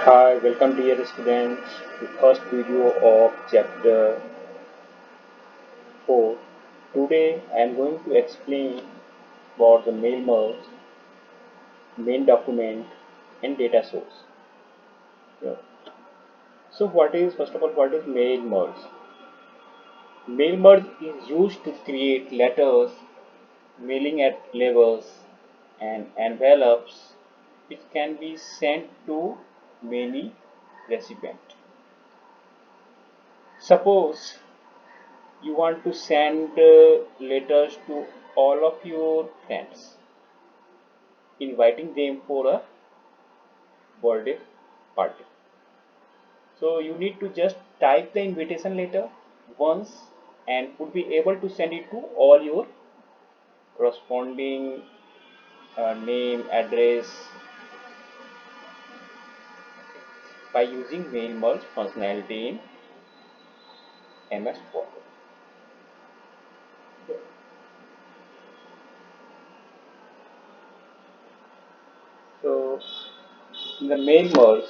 Hi, welcome dear students to first video of chapter 4. Today I am going to explain about the mail merge, main document and data source. Yeah. So first of all what is mail merge? Mail merge is used to create letters, mailing at labels and envelopes which can be sent to many recipients. Suppose you want to send letters to all of your friends, inviting them for a birthday party. So you need to just type the invitation letter once and would be able to send it to all your corresponding name, address by using mail merge functionality in MS Word. So in the mail merge,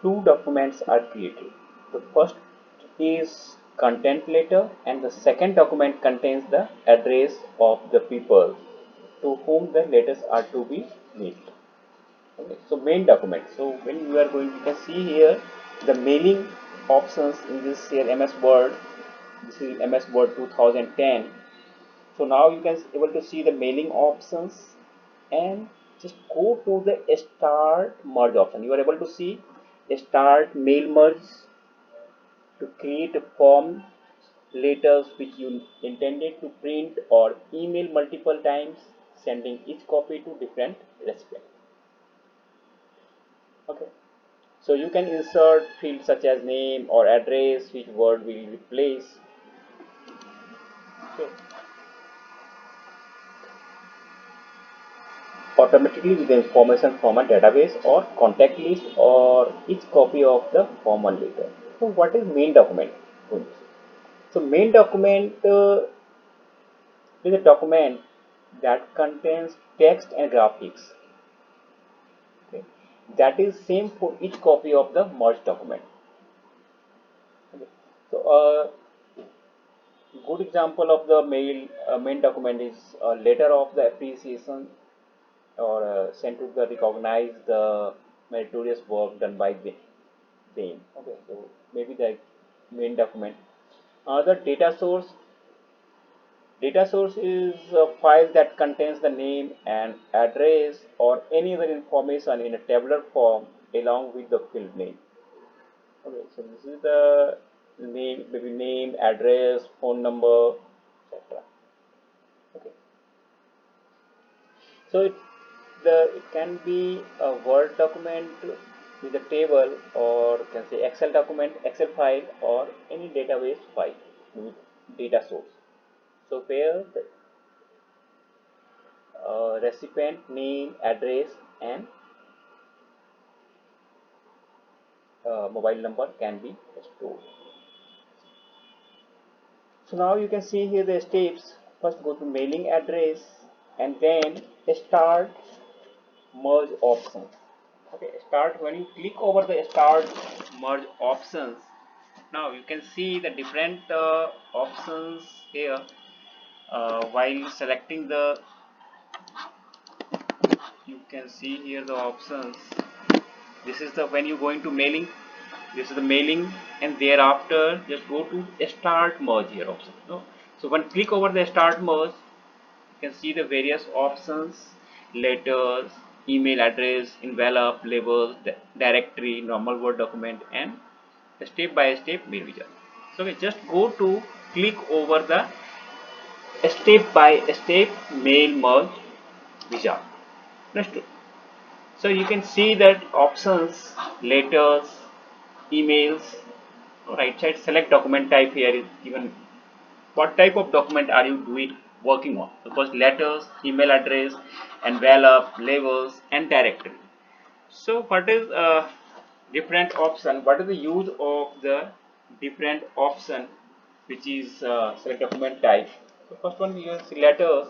two documents are created. The first is content letter and the second document contains the address of the people to whom the letters are to be mailed. Okay, so main document. So when you are going, you can see here the mailing options in this here MS Word. This is MS Word 2010. So now you can able to see the mailing options and just go to the start merge option. You are able to see start mail merge to create a form letters which you intended to print or email multiple times, sending each copy to different recipients. Okay, so you can insert fields such as name or address which word will replace. Okay, automatically with the information from a database or contact list or each copy of the formal letter. So what is main document? So main document is a document that contains text and graphics. Okay. That is same for each copy of the merged document. Okay. So good example of the main document is a letter of the appreciation or sent to the recognize the meritorious work done by them. Okay, so maybe the main document. The data source is a file that contains the name and address or any other information in a tabular form along with the field name. Okay, so this is the name, maybe name, address, phone number, etc. Okay, so it can be a Word document with a table, or can say Excel document, Excel file, or any database file with data source. So where the recipient name, address, and mobile number can be stored. So now you can see here the steps. First go to mailing address and then start merge options. Okay, start when you click over the start merge options. Now you can see the different options here. While selecting the, you can see here the options. This is the when you going to mailing. This is the mailing, and thereafter just go to start merge here option. No? So when click over the start merge, you can see the various options: letters, email address, envelope, labels, directory, normal Word document, and step by step mail wizard. So we just go to click over the step by step mail merge wizard. Next, so you can see that options, letters, emails, right side select document type. Here is given what type of document are you doing working on. Suppose letters, email address, envelope, labels, and directory. So what is different option? What is the use of the different option which is select document type? So first one, we use letters.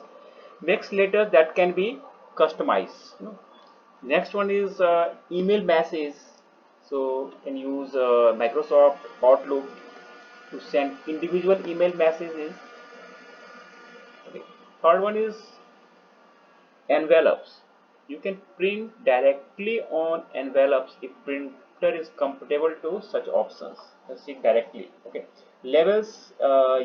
Next, letters that can be customized. Next one is email message. So you can use Microsoft Outlook to send individual email messages. Okay. Third one is envelopes. You can print directly on envelopes if printer is compatible to such options. Let's see directly. Okay. Labels.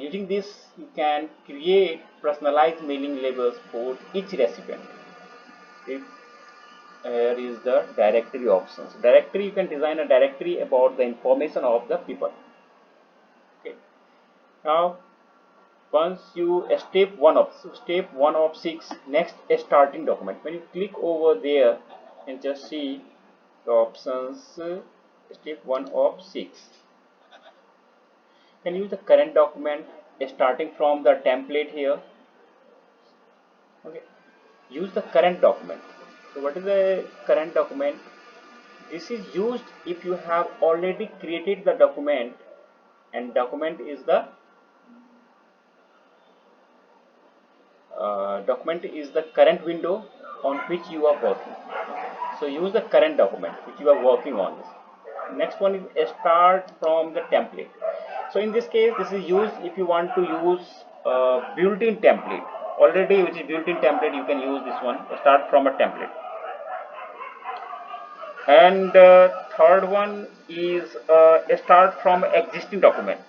Using this, you can create personalized mailing labels for each recipient. If here is the directory options. Directory, you can design a directory about the information of the people. Okay. Now, once you step one of 6, next starting document. When you click over there and just see the options, step 1 of 6. You can use the current document starting from the template here. Okay. Use the current document. So what is the current document? This is used if you have already created the document, and document is the current window on which you are working. So use the current document which you are working on. Next one is start from the template. So in this case, this is used if you want to use built-in template already, which is built-in template. You can use this one, start from a template. And third one is start from existing document.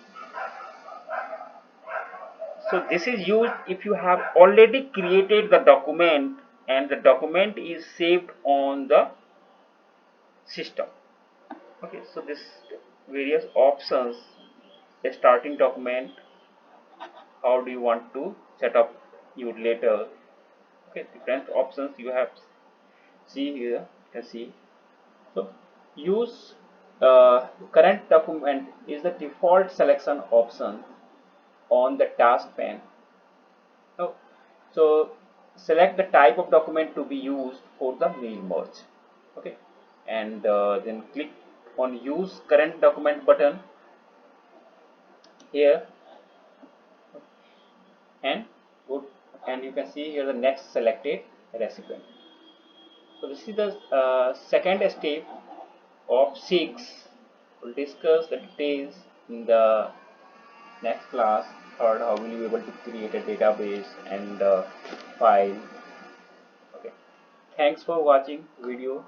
So this is used if you have already created the document and the document is saved on the system. Okay, so this various options, a starting document, how do you want to set up your later. Okay, different options you have. See here, you can see. So use current document is the default selection option on the task pane. Oh, so select the type of document to be used for the mail merge. Okay, and then click on use current document button here, and go, and you can see here the next selected recipient. So this is the second step of 6. We'll discuss the details in the next class. Third, how will you be able to create a database and file. Okay. Thanks for watching video.